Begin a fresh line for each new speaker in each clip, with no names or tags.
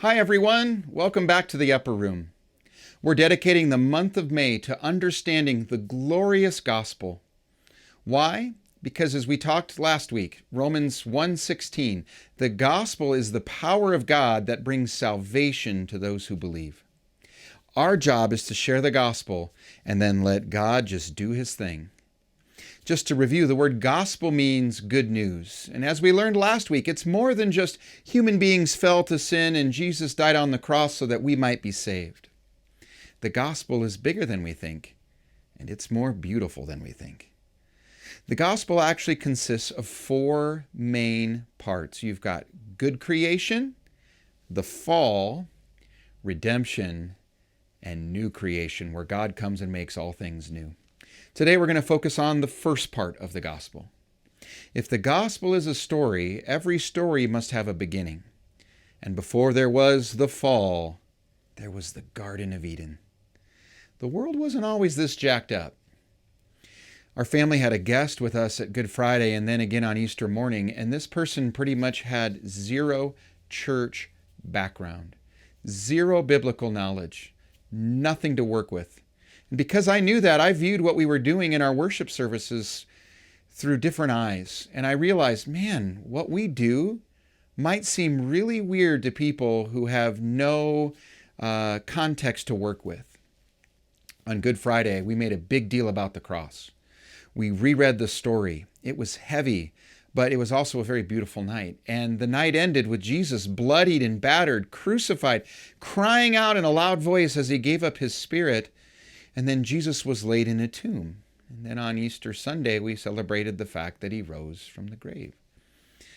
Hi, everyone. Welcome back to the Upper Room. We're dedicating the month of May to understanding the glorious gospel. Why? Because as we talked last week, Romans 1:16, the gospel is the power of God that brings salvation to those who believe. Our job is to share the gospel and then let God just do his thing. Just to review, the word gospel means good news. And as we learned last week, it's more than just human beings fell to sin and Jesus died on the cross so that we might be saved. The gospel is bigger than we think, and it's more beautiful than we think. The gospel actually consists of four main parts. You've got good creation, the fall, redemption, and new creation, where God comes and makes all things new. Today we're going to focus on the first part of the gospel. If the gospel is a story, every story must have a beginning. And before there was the fall, there was the Garden of Eden. The world wasn't always this jacked up. Our family had a guest with us at Good Friday and then again on Easter morning, and this person pretty much had zero church background, zero biblical knowledge, nothing to work with. And because I knew that, I viewed what we were doing in our worship services through different eyes. And I realized, man, what we do might seem really weird to people who have no context to work with. On Good Friday, we made a big deal about the cross. We reread the story. It was heavy, but it was also a very beautiful night. And the night ended with Jesus bloodied and battered, crucified, crying out in a loud voice as he gave up his spirit. And then Jesus was laid in a tomb. And then on Easter Sunday, we celebrated the fact that he rose from the grave.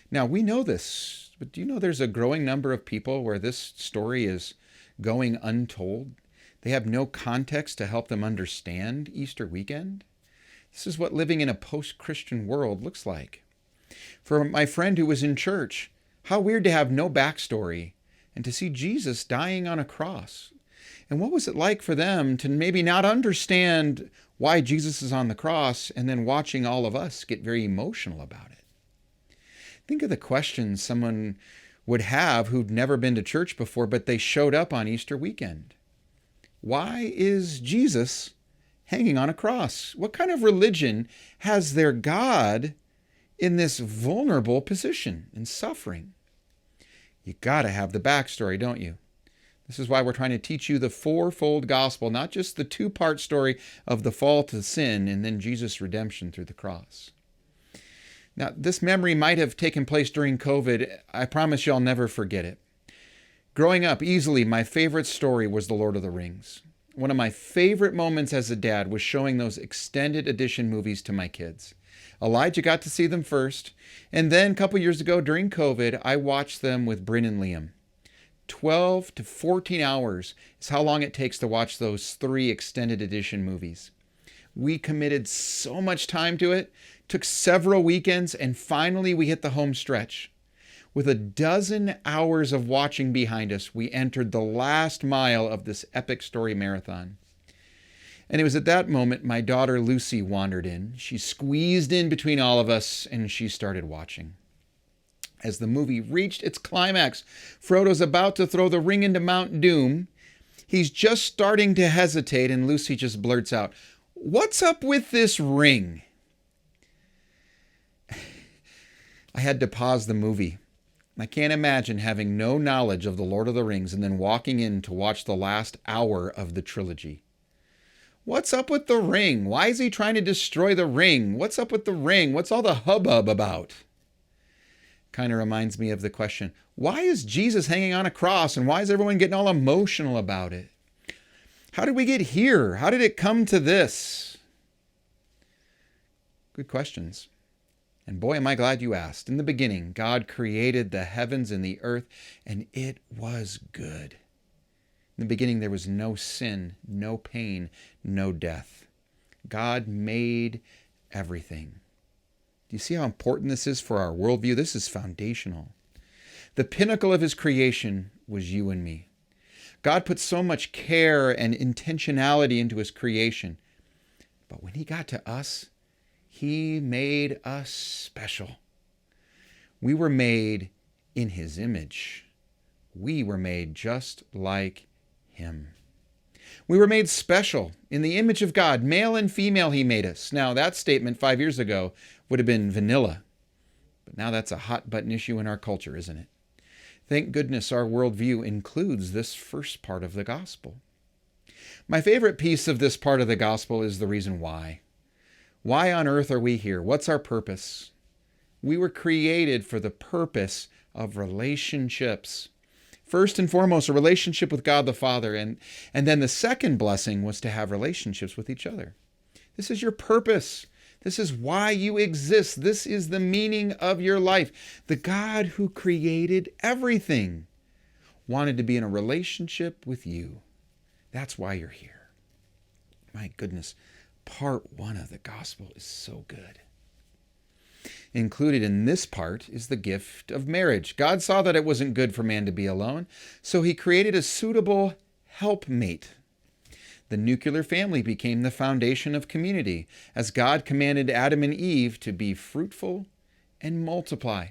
Now, we know this, but do you know there's a growing number of people where this story is going untold? They have no context to help them understand Easter weekend. This is what living in a post-Christian world looks like. For my friend who was in church, how weird to have no backstory and to see Jesus dying on a cross. And what was it like for them to maybe not understand why Jesus is on the cross and then watching all of us get very emotional about it? Think of the questions someone would have who'd never been to church before, but they showed up on Easter weekend. Why is Jesus hanging on a cross? What kind of religion has their God in this vulnerable position and suffering? You got to have the backstory, don't you? This is why we're trying to teach you the fourfold gospel, not just the two-part story of the fall to sin and then Jesus' redemption through the cross. Now, this memory might have taken place during COVID. I promise you I'll never forget it. Growing up, easily, my favorite story was The Lord of the Rings. One of my favorite moments as a dad was showing those extended edition movies to my kids. Elijah got to see them first, and then a couple years ago during COVID, I watched them with Bryn and Liam. 12 to 14 hours is how long it takes to watch those 3 extended edition movies. We committed so much time to it, took several weekends, and finally we hit the home stretch. With a dozen hours of watching behind us, we entered the last mile of this epic story marathon. And it was at that moment my daughter Lucy wandered in. She squeezed in between all of us and she started watching. As the movie reached its climax, Frodo's about to throw the ring into Mount Doom. He's just starting to hesitate, and Lucy just blurts out, "What's up with this ring?" I had to pause the movie. I can't imagine having no knowledge of The Lord of the Rings and then walking in to watch the last hour of the trilogy. What's up with the ring? Why is he trying to destroy the ring? What's up with the ring? What's all the hubbub about? Kind of reminds me of the question, why is Jesus hanging on a cross and why is everyone getting all emotional about it? How did we get here? How did it come to this? Good questions. And boy, am I glad you asked. In the beginning, God created the heavens and the earth, and it was good. In the beginning, there was no sin, no pain, no death. God made everything. Do you see how important this is for our worldview? This is foundational. The pinnacle of his creation was you and me. God put so much care and intentionality into his creation. But when he got to us, he made us special. We were made in his image. we were made just like him. We were made special in the image of God. Male and female he made us. Now, that statement 5 years ago would have been vanilla. But now that's a hot button issue in our culture, isn't it? Thank goodness our worldview includes this first part of the gospel. My favorite piece of this part of the gospel is the reason why. Why on earth are we here? What's our purpose? We were created for the purpose of relationships. First and foremost, a relationship with God the Father, and then the second blessing was to have relationships with each other. This is your purpose. This is why you exist. This is the meaning of your life. The God who created everything wanted to be in a relationship with you. That's why you're here. My goodness, part 1 of the gospel is so good. Included in this part is the gift of marriage. God saw that it wasn't good for man to be alone, so he created a suitable helpmate. The nuclear family became the foundation of community, as God commanded Adam and Eve to be fruitful and multiply.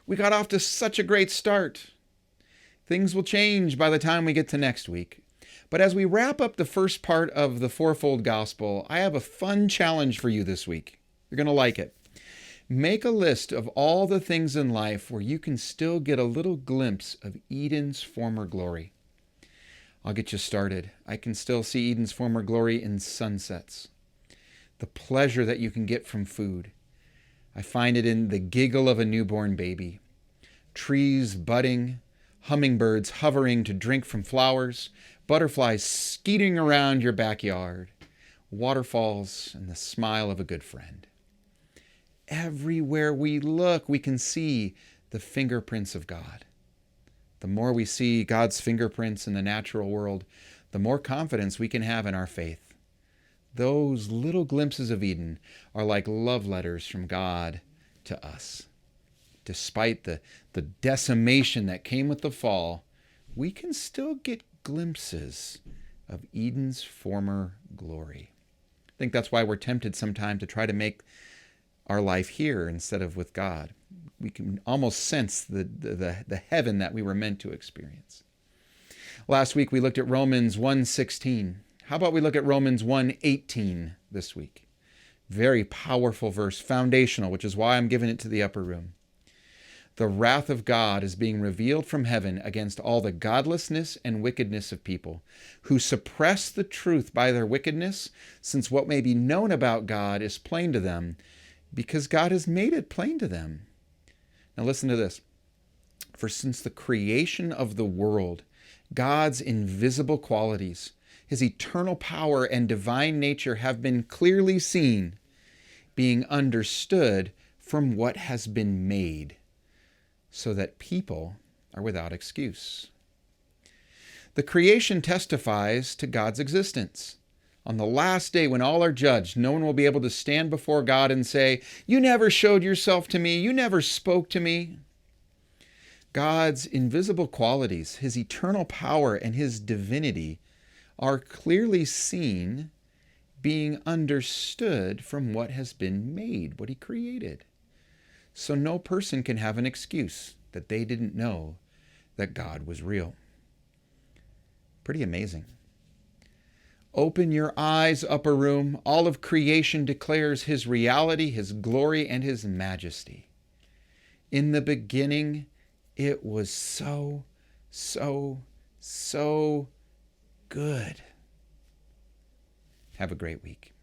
We got off to such a great start. Things will change by the time we get to next week. But as we wrap up the first part of the fourfold gospel, I have a fun challenge for you this week. You're going to like it. Make a list of all the things in life where you can still get a little glimpse of Eden's former glory. I'll get you started. I can still see Eden's former glory in sunsets. The pleasure that you can get from food. I find it in the giggle of a newborn baby. Trees budding, hummingbirds hovering to drink from flowers, butterflies skeeting around your backyard, waterfalls, and the smile of a good friend. Everywhere we look, we can see the fingerprints of God. The more we see God's fingerprints in the natural world, the more confidence we can have in our faith. Those little glimpses of Eden are like love letters from God to us. Despite the decimation that came with the fall, we can still get glimpses of Eden's former glory. I think that's why we're tempted sometimes to try to make our life here instead of with God. We can almost sense the heaven that we were meant to experience. Last week we looked at Romans 1:16. How about we look at Romans 1:18 this week? Very powerful verse, foundational, which is why I'm giving it to the upper room. The wrath of God is being revealed from heaven against all the godlessness and wickedness of people who suppress the truth by their wickedness, since what may be known about God is plain to them, because God has made it plain to them. Now listen to this. For since the creation of the world, God's invisible qualities, his eternal power and divine nature have been clearly seen, being understood from what has been made, so that people are without excuse. The creation testifies to God's existence. On the last day when all are judged, no one will be able to stand before God and say, "You never showed yourself to me. You never spoke to me." God's invisible qualities, his eternal power, and his divinity are clearly seen, being understood from what has been made, what he created. So no person can have an excuse that they didn't know that God was real. Pretty amazing. Open your eyes, upper room. All of creation declares his reality, his glory, and his majesty. In the beginning, it was so good. Have a great week.